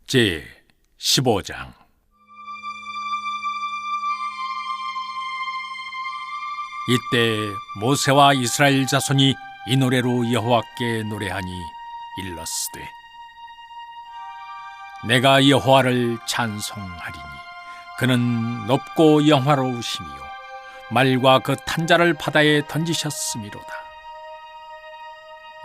제 15장. 이때 모세와 이스라엘 자손이 이 노래로 여호와께 노래하니 일렀으되, 내가 여호와를 찬송하리니 그는 높고 영화로우시며 말과 그 탄자를 바다에 던지셨음이로다.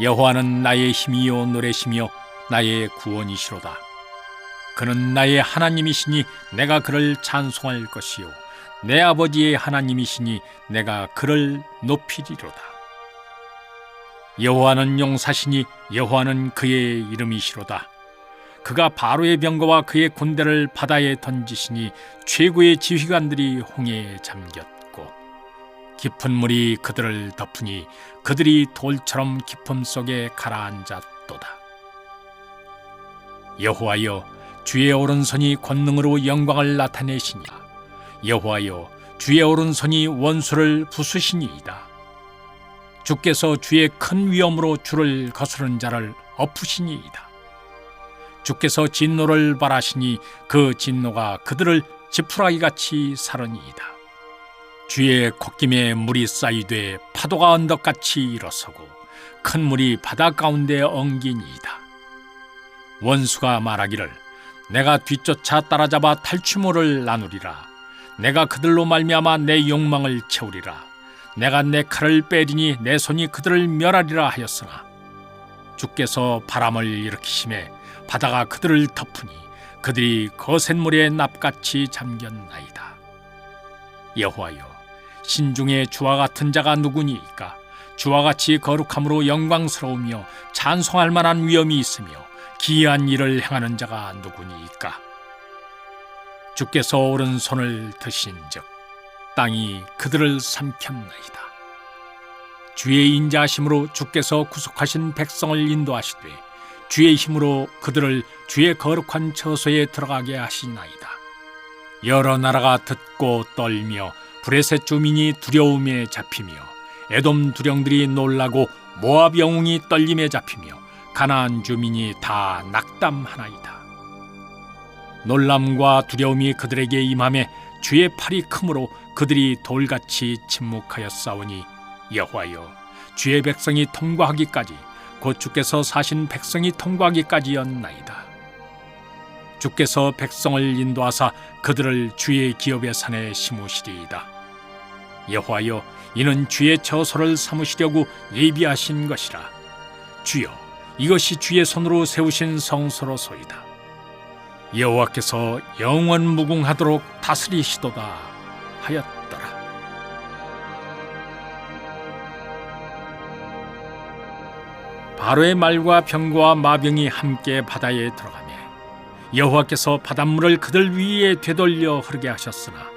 여호와는 나의 힘이요 노래시며 나의 구원이시로다. 그는 나의 하나님이시니 내가 그를 찬송할 것이요 내 아버지의 하나님이시니 내가 그를 높이리로다. 여호와는 용사시니 여호와는 그의 이름이시로다. 그가 바로의 병거와 그의 군대를 바다에 던지시니 최고의 지휘관들이 홍해에 잠겼고 깊은 물이 그들을 덮으니 그들이 돌처럼 깊음 속에 가라앉았도다. 여호와여, 주의 오른손이 권능으로 영광을 나타내시니 여호와여, 주의 오른손이 원수를 부수시니이다. 주께서 주의 큰 위엄으로 주를 거스르는 자를 엎으시니이다. 주께서 진노를 발하시니 그 진노가 그들을 지푸라기같이 사르니이다. 주의 콧김에 물이 쌓이되 파도가 언덕같이 일어서고 큰 물이 바다 가운데 엉기니이다. 원수가 말하기를, 내가 뒤쫓아 따라잡아 탈취물을 나누리라. 내가 그들로 말미암아 내 욕망을 채우리라. 내가 내 칼을 빼리니 내 손이 그들을 멸하리라 하였으나 주께서 바람을 일으키심에 바다가 그들을 덮으니 그들이 거센 물에 납같이 잠겼나이다. 여호와여, 신중에 주와 같은 자가 누구니이까? 주와 같이 거룩함으로 영광스러우며 찬송할 만한 위엄이 있으며 기이한 일을 행하는 자가 누구니이까? 주께서 오른손을 드신즉 땅이 그들을 삼켰나이다. 주의 인자하심으로 주께서 구속하신 백성을 인도하시되 주의 힘으로 그들을 주의 거룩한 처소에 들어가게 하시나이다. 여러 나라가 듣고 떨며 브레셋 주민이 두려움에 잡히며 에돔 두령들이 놀라고 모압 영웅이 떨림에 잡히며 가나안 주민이 다 낙담하나이다. 놀람과 두려움이 그들에게 임하매 주의 팔이 크므로 그들이 돌같이 침묵하여 싸우니 여호와여, 주의 백성이 통과하기까지 곧 주께서 사신 백성이 통과하기까지였나이다. 주께서 백성을 인도하사 그들을 주의 기업의 산에 심으시리이다. 여호와여, 이는 주의 처소를 삼으시려고 예비하신 것이라. 주여, 이것이 주의 손으로 세우신 성소로소이다. 여호와께서 영원 무궁하도록 다스리시도다 하였더라. 바로의 말과 병거와 마병이 함께 바다에 들어가매 여호와께서 바닷물을 그들 위에 되돌려 흐르게 하셨으나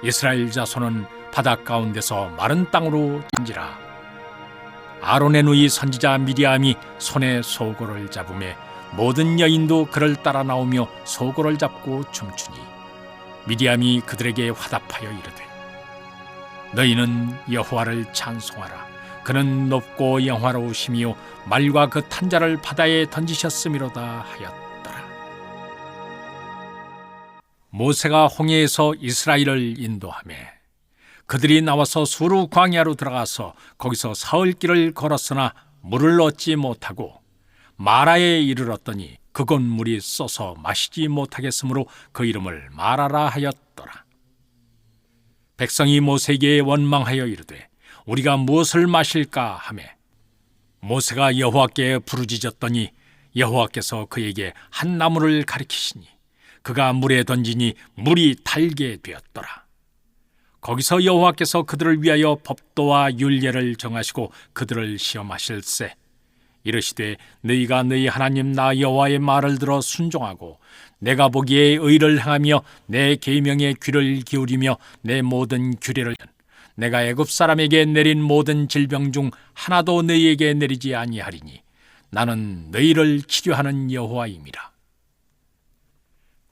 이스라엘 자손은 바다 가운데서 마른 땅으로 찐지라. 아론의 누이 선지자 미리암이 손에 소고를 잡으매 모든 여인도 그를 따라 나오며 소고를 잡고 춤추니 미리암이 그들에게 화답하여 이르되, 너희는 여호와를 찬송하라. 그는 높고 영화로우시며 말과 그 탄자를 바다에 던지셨음이로다 하였더라. 모세가 홍해에서 이스라엘을 인도하매 그들이 나와서 수르 광야로 들어가서 거기서 사흘 길을 걸었으나 물을 얻지 못하고 마라에 이르렀더니 그곳 물이 써서 마시지 못하겠으므로 그 이름을 마라라 하였더라. 백성이 모세에게 원망하여 이르되, 우리가 무엇을 마실까 하매 모세가 여호와께 부르짖었더니 여호와께서 그에게 한 나무를 가리키시니 그가 물에 던지니 물이 달게 되었더라. 거기서 여호와께서 그들을 위하여 법도와 율례를 정하시고 그들을 시험하실세. 이르시되, 너희가 너희 하나님 나 여호와의 말을 들어 순종하고 내가 보기에 의를 행하며 내 계명에 귀를 기울이며 내 모든 규례를 내가 애굽 사람에게 내린 모든 질병 중 하나도 너희에게 내리지 아니하리니 나는 너희를 치료하는 여호와임이라.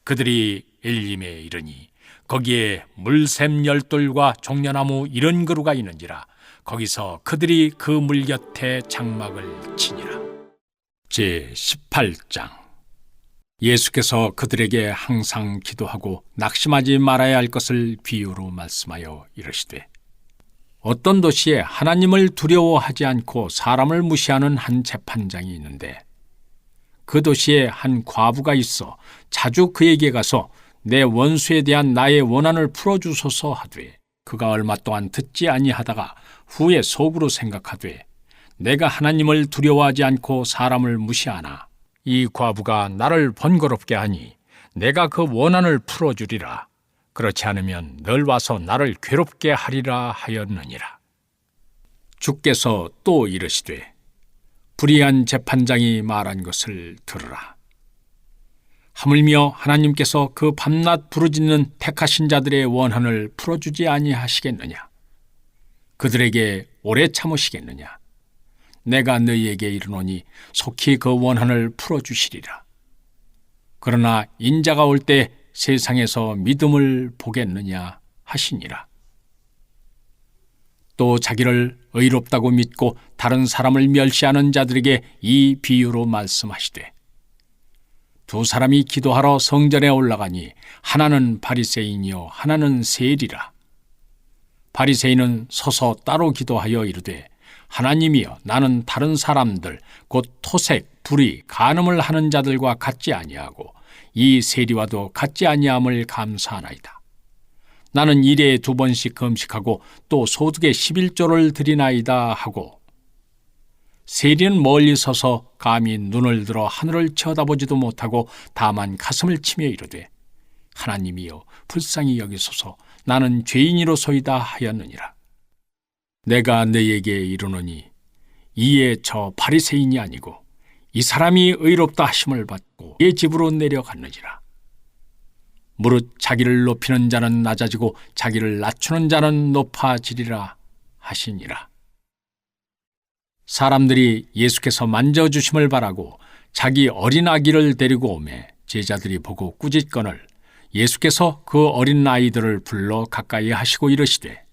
그들이 엘림에 이르니 거기에 물샘 열돌과 종려나무 이른 그루가 있는지라. 거기서 그들이 그 물 곁에 장막을 치니라. 제 18장. 예수께서 그들에게 항상 기도하고 낙심하지 말아야 할 것을 비유로 말씀하여 이르시되, 어떤 도시에 하나님을 두려워하지 않고 사람을 무시하는 한 재판장이 있는데, 그 도시에 한 과부가 있어 자주 그에게 가서 내 원수에 대한 나의 원한을 풀어주소서 하되, 그가 얼마 동안 듣지 아니하다가 후에 속으로 생각하되, 내가 하나님을 두려워하지 않고 사람을 무시하나 이 과부가 나를 번거롭게 하니 내가 그 원한을 풀어주리라. 그렇지 않으면 널 와서 나를 괴롭게 하리라 하였느니라. 주께서 또 이르시되, 불의한 재판장이 말한 것을 들으라. 하물며 하나님께서 그 밤낮 부르짖는 택하신 자들의 원한을 풀어주지 아니하시겠느냐? 그들에게 오래 참으시겠느냐? 내가 너희에게 이르노니 속히 그 원한을 풀어주시리라. 그러나 인자가 올 때 세상에서 믿음을 보겠느냐 하시니라. 또 자기를 의롭다고 믿고 다른 사람을 멸시하는 자들에게 이 비유로 말씀하시되, 두 사람이 기도하러 성전에 올라가니 하나는 바리새인이요 하나는 세리라. 바리새인은 서서 따로 기도하여 이르되, 하나님이여, 나는 다른 사람들 곧 토색, 불의, 간음을 하는 자들과 같지 아니하고 이 세리와도 같지 아니함을 감사하나이다. 나는 일에 2번씩 금식하고 또 소득의 11조를 드리나이다 하고, 세리는 멀리 서서 감히 눈을 들어 하늘을 쳐다보지도 못하고 다만 가슴을 치며 이르되, 하나님이여, 불쌍히 여기소서, 나는 죄인이로소이다 하였느니라. 내가 너희에게 이르노니 이에 저 바리새인이 아니고 이 사람이 의롭다 하심을 받고 그의 집으로 내려갔느니라. 무릇 자기를 높이는 자는 낮아지고 자기를 낮추는 자는 높아지리라 하시니라. 사람들이 예수께서 만져주심을 바라고 자기 어린 아기를 데리고 오매 제자들이 보고 꾸짖거늘 예수께서 그 어린 아이들을 불러 가까이 하시고 이르시되,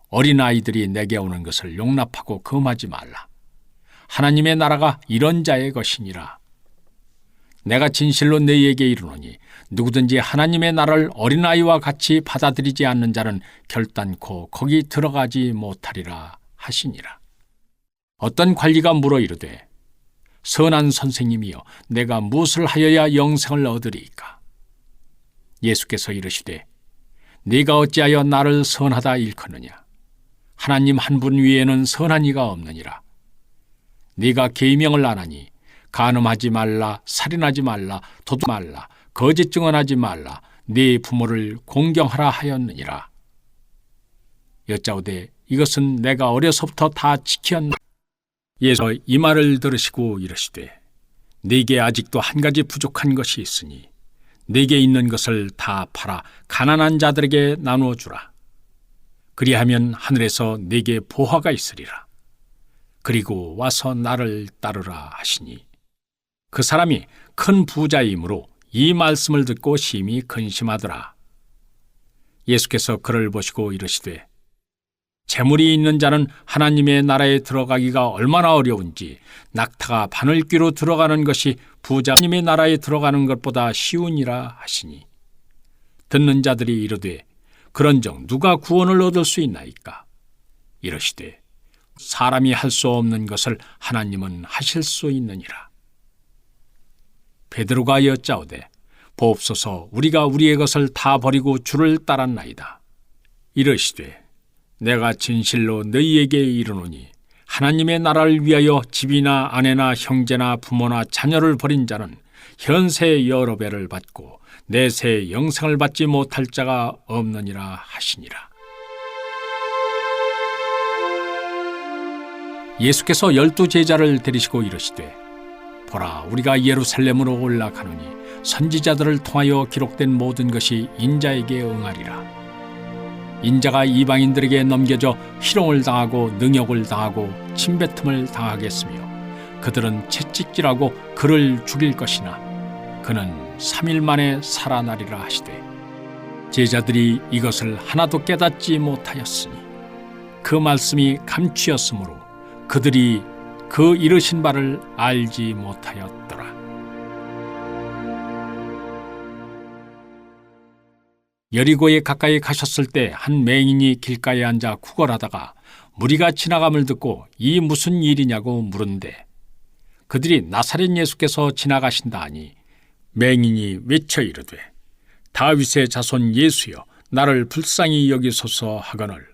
어린 아이들이 내게 오는 것을 용납하고 금하지 말라. 하나님의 나라가 이런 자의 것이니라. 내가 진실로 너희에게 이르노니 누구든지 하나님의 나라를 어린아이와 같이 받아들이지 않는 자는 결단코 거기 들어가지 못하리라 하시니라. 어떤 관리가 물어 이르되, 선한 선생님이여, 내가 무엇을 하여야 영생을 얻으리이까? 예수께서 이르시되, 네가 어찌하여 나를 선하다 일컫느냐? 하나님 한 분 위에는 선한 이가 없느니라. 네가 계명을 안 하니 간음하지 말라, 살인하지 말라, 도둑 말라, 거짓 증언하지 말라, 네 부모를 공경하라 하였느니라. 여짜오되, 이것은 내가 어려서부터 다 지켰나? 예수께서 이 말을 들으시고 이르시되, 네게 아직도 한 가지 부족한 것이 있으니 네게 있는 것을 다 팔아 가난한 자들에게 나누어 주라. 그리하면 하늘에서 네게 보화가 있으리라. 그리고 와서 나를 따르라 하시니, 그 사람이 큰 부자이므로 이 말씀을 듣고 심히 근심하더라. 예수께서 그를 보시고 이르시되, 재물이 있는 자는 하나님의 나라에 들어가기가 얼마나 어려운지 낙타가 바늘귀로 들어가는 것이 부자님의 나라에 들어가는 것보다 쉬우니라 하시니, 듣는 자들이 이르되, 그런즉 누가 구원을 얻을 수 있나이까? 이르시되, 사람이 할 수 없는 것을 하나님은 하실 수 있느니라. 베드로가 여짜오되, 보옵소서, 우리가 우리의 것을 다 버리고 주를 따랐나이다. 이르시되, 내가 진실로 너희에게 이르노니 하나님의 나라를 위하여 집이나 아내나 형제나 부모나 자녀를 버린 자는 현세 여러 배를 받고 내세 영생을 받지 못할 자가 없느니라 하시니라. 예수께서 12 제자를 데리시고 이르시되, 보라, 우리가 예루살렘으로 올라가노니 선지자들을 통하여 기록된 모든 것이 인자에게 응하리라. 인자가 이방인들에게 넘겨져 희롱을 당하고 능욕을 당하고 침뱉음을 당하겠으며 그들은 채찍질하고 그를 죽일 것이나 그는 3일 만에 살아나리라 하시되, 제자들이 이것을 하나도 깨닫지 못하였으니 그 말씀이 감추었으므로 그들이 그 이르신 바를 알지 못하였더라. 여리고에 가까이 가셨을 때 한 맹인이 길가에 앉아 구걸하다가 무리가 지나감을 듣고 이 무슨 일이냐고 물은데 그들이 나사렛 예수께서 지나가신다 하니 맹인이 외쳐 이르되 다윗의 자손 예수여 나를 불쌍히 여기소서 하거늘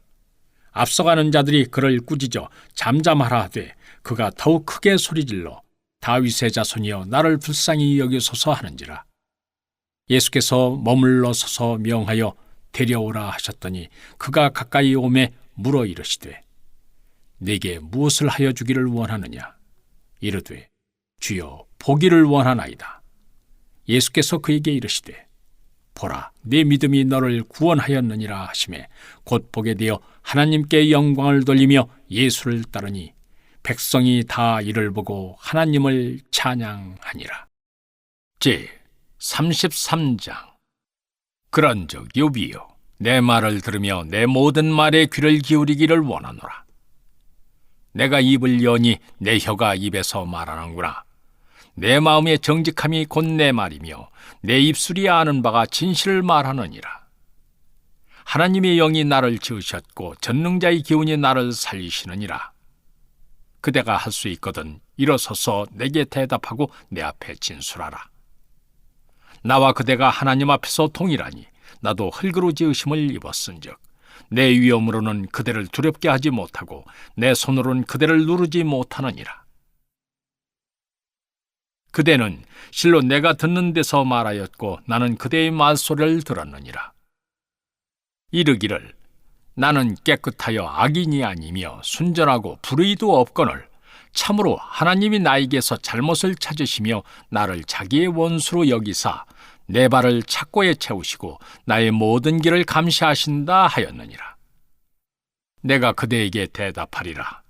앞서가는 자들이 그를 꾸짖어 잠잠하라 하되 그가 더욱 크게 소리질러 다윗의 자손이여 나를 불쌍히 여기소서 하는지라. 예수께서 머물러 서서 명하여 데려오라 하셨더니 그가 가까이 오매 물어 이르시되 네게 무엇을 하여 주기를 원하느냐. 이르되 주여 보기를 원하나이다. 예수께서 그에게 이르시되 보라 네 믿음이 너를 구원하였느니라 하시매 곧 보게 되어 하나님께 영광을 돌리며 예수를 따르니 백성이 다 이를 보고 하나님을 찬양하니라. 제 33장. 그런즉 욥이여 내 말을 들으며 내 모든 말에 귀를 기울이기를 원하노라. 내가 입을 여니 내 혀가 입에서 말하는구나. 내 마음의 정직함이 곧 내 말이며 내 입술이 아는 바가 진실을 말하느니라. 하나님의 영이 나를 지으셨고 전능자의 기운이 나를 살리시느니라. 그대가 할 수 있거든 일어서서 내게 대답하고 내 앞에 진술하라. 나와 그대가 하나님 앞에서 동일하니 나도 흙으로 지으심을 입었은즉 내 위엄으로는 그대를 두렵게 하지 못하고 내 손으로는 그대를 누르지 못하느니라. 그대는 실로 내가 듣는 데서 말하였고 나는 그대의 말소리를 들었느니라. 이르기를 나는 깨끗하여 악인이 아니며 순전하고 불의도 없거늘 참으로 하나님이 나에게서 잘못을 찾으시며 나를 자기의 원수로 여기사 내 발을 착고에 채우시고 나의 모든 길을 감시하신다 하였느니라. 내가 그대에게 대답하리라.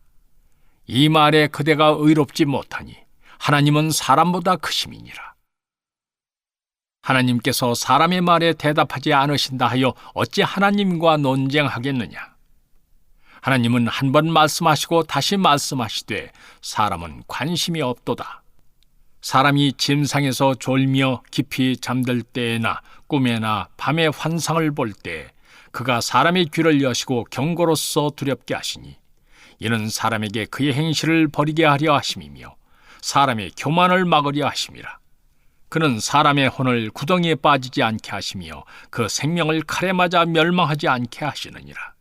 이 말에 그대가 의롭지 못하니 하나님은 사람보다 크심이니라. 하나님께서 사람의 말에 대답하지 않으신다 하여 어찌 하나님과 논쟁하겠느냐. 하나님은 한 번 말씀하시고 다시 말씀하시되 사람은 관심이 없도다. 사람이 침상에서 졸며 깊이 잠들 때에나 꿈에나 밤에 환상을 볼 때 그가 사람의 귀를 여시고 경고로써 두렵게 하시니 이는 사람에게 그의 행실을 버리게 하려 하심이며 사람의 교만을 막으려 하심이라. 그는 사람의 혼을 구덩이에 빠지지 않게 하시며 그 생명을 칼에 맞아 멸망하지 않게 하시느니라.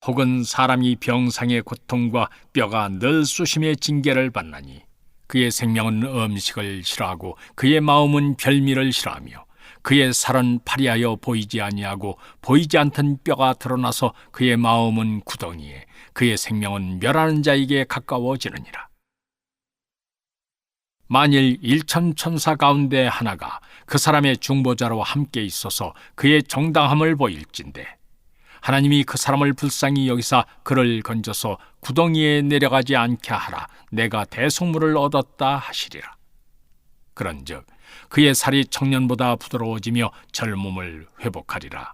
혹은 사람이 병상의 고통과 뼈가 늘 수심의 징계를 받나니 그의 생명은 음식을 싫어하고 그의 마음은 별미를 싫어하며 그의 살은 파리하여 보이지 아니하고 보이지 않던 뼈가 드러나서 그의 마음은 구덩이에 그의 생명은 멸하는 자에게 가까워지느니라. 만일 일천천사 가운데 하나가 그 사람의 중보자로 함께 있어서 그의 정당함을 보일진대 하나님이 그 사람을 불쌍히 여기사 그를 건져서 구덩이에 내려가지 않게 하라. 내가 대속물을 얻었다 하시리라. 그런즉 그의 살이 청년보다 부드러워지며 젊음을 회복하리라.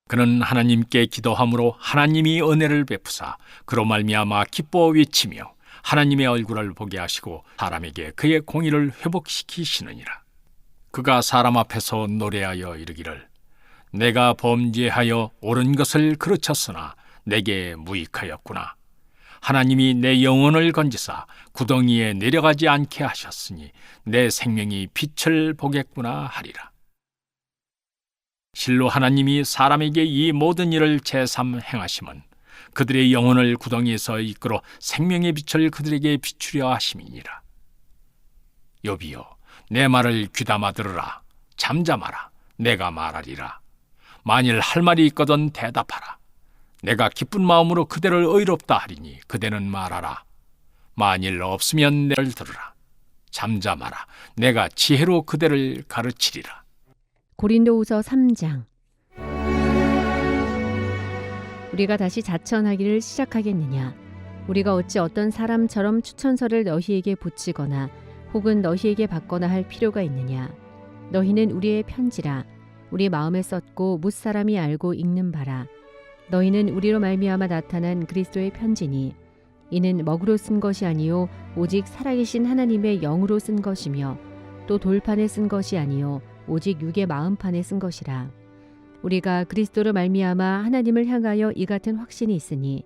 그는 하나님께 기도함으로 하나님이 은혜를 베푸사 그로 말미암아 기뻐 외치며 하나님의 얼굴을 보게 하시고 사람에게 그의 공의를 회복시키시느니라. 그가 사람 앞에서 노래하여 이르기를 내가 범죄하여 옳은 것을 그르쳤으나 내게 무익하였구나. 하나님이 내 영혼을 건지사 구덩이에 내려가지 않게 하셨으니 내 생명이 빛을 보겠구나 하리라. 실로 하나님이 사람에게 이 모든 일을 제삼 행하심은 그들의 영혼을 구덩이에서 이끌어 생명의 빛을 그들에게 비추려 하심이니라. 욥이여 내 말을 귀담아 들으라. 잠잠하라. 내가 말하리라. 만일 할 말이 있거든 대답하라. 내가 기쁜 마음으로 그대를 의롭다 하리니 그대는 말하라. 만일 없으면 내를 들으라. 잠잠하라. 내가 지혜로 그대를 가르치리라. 고린도후서 3장. 우리가 다시 자천하기를 시작하겠느냐? 우리가 어찌 어떤 사람처럼 추천서를 너희에게 붙이거나 혹은 너희에게 받거나 할 필요가 있느냐? 너희는 우리의 편지라. 우리 마음에 썼고 뭇사람이 알고 읽는 바라. 너희는 우리로 말미암아 나타난 그리스도의 편지니 이는 먹으로 쓴 것이 아니요 오직 살아계신 하나님의 영으로 쓴 것이며 또 돌판에 쓴 것이 아니요 오직 육의 마음판에 쓴 것이라. 우리가 그리스도로 말미암아 하나님을 향하여 이 같은 확신이 있으니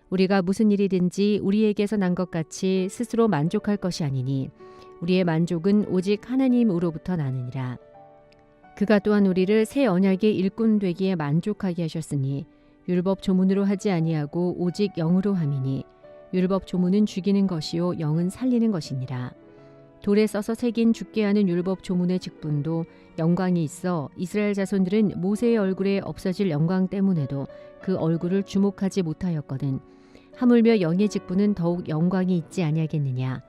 우리가 무슨 일이든지 우리에게서 난 것 같이 스스로 만족할 것이 아니니 우리의 만족은 오직 하나님으로부터 나느니라. 그가 또한 우리를 새 언약의 일꾼 되기에 만족하게 하셨으니 율법 조문으로 하지 아니하고 오직 영으로 함이니 율법 조문은 죽이는 것이요 영은 살리는 것이니라. 돌에 써서 새긴 죽게 하는 율법 조문의 직분도 영광이 있어 이스라엘 자손들은 모세의 얼굴에 없어질 영광 때문에도 그 얼굴을 주목하지 못하였거든. 하물며 영의 직분은 더욱 영광이 있지 아니하겠느냐.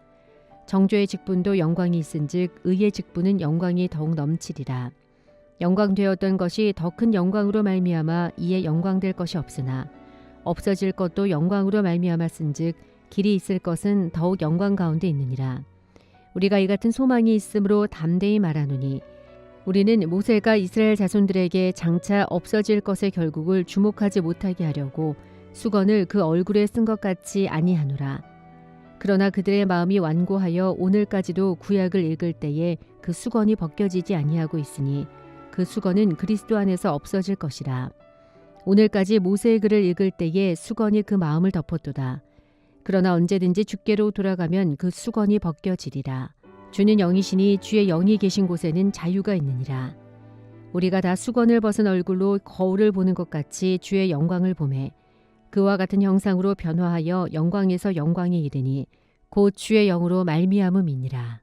정죄의 직분도 영광이 있은즉 의의 직분은 영광이 더욱 넘치리라. 영광되었던 것이 더 큰 영광으로 말미암아 이에 영광될 것이 없으나 없어질 것도 영광으로 말미암았은즉 길이 있을 것은 더욱 영광 가운데 있느니라. 우리가 이 같은 소망이 있으므로 담대히 말하노니 우리는 모세가 이스라엘 자손들에게 장차 없어질 것의 결국을 주목하지 못하게 하려고 수건을 그 얼굴에 쓴 것 같이 아니하노라. 그러나 그들의 마음이 완고하여 오늘까지도 구약을 읽을 때에 그 수건이 벗겨지지 아니하고 있으니 그 수건은 그리스도 안에서 없어질 것이라. 오늘까지 모세의 글을 읽을 때에 수건이 그 마음을 덮었도다. 그러나 언제든지 주께로 돌아가면 그 수건이 벗겨지리라. 주는 영이시니 주의 영이 계신 곳에는 자유가 있느니라. 우리가 다 수건을 벗은 얼굴로 거울을 보는 것 같이 주의 영광을 보매 그와 같은 형상으로 변화하여 영광에서 영광에 이르니 곧 주의 영으로 말미암음이니라.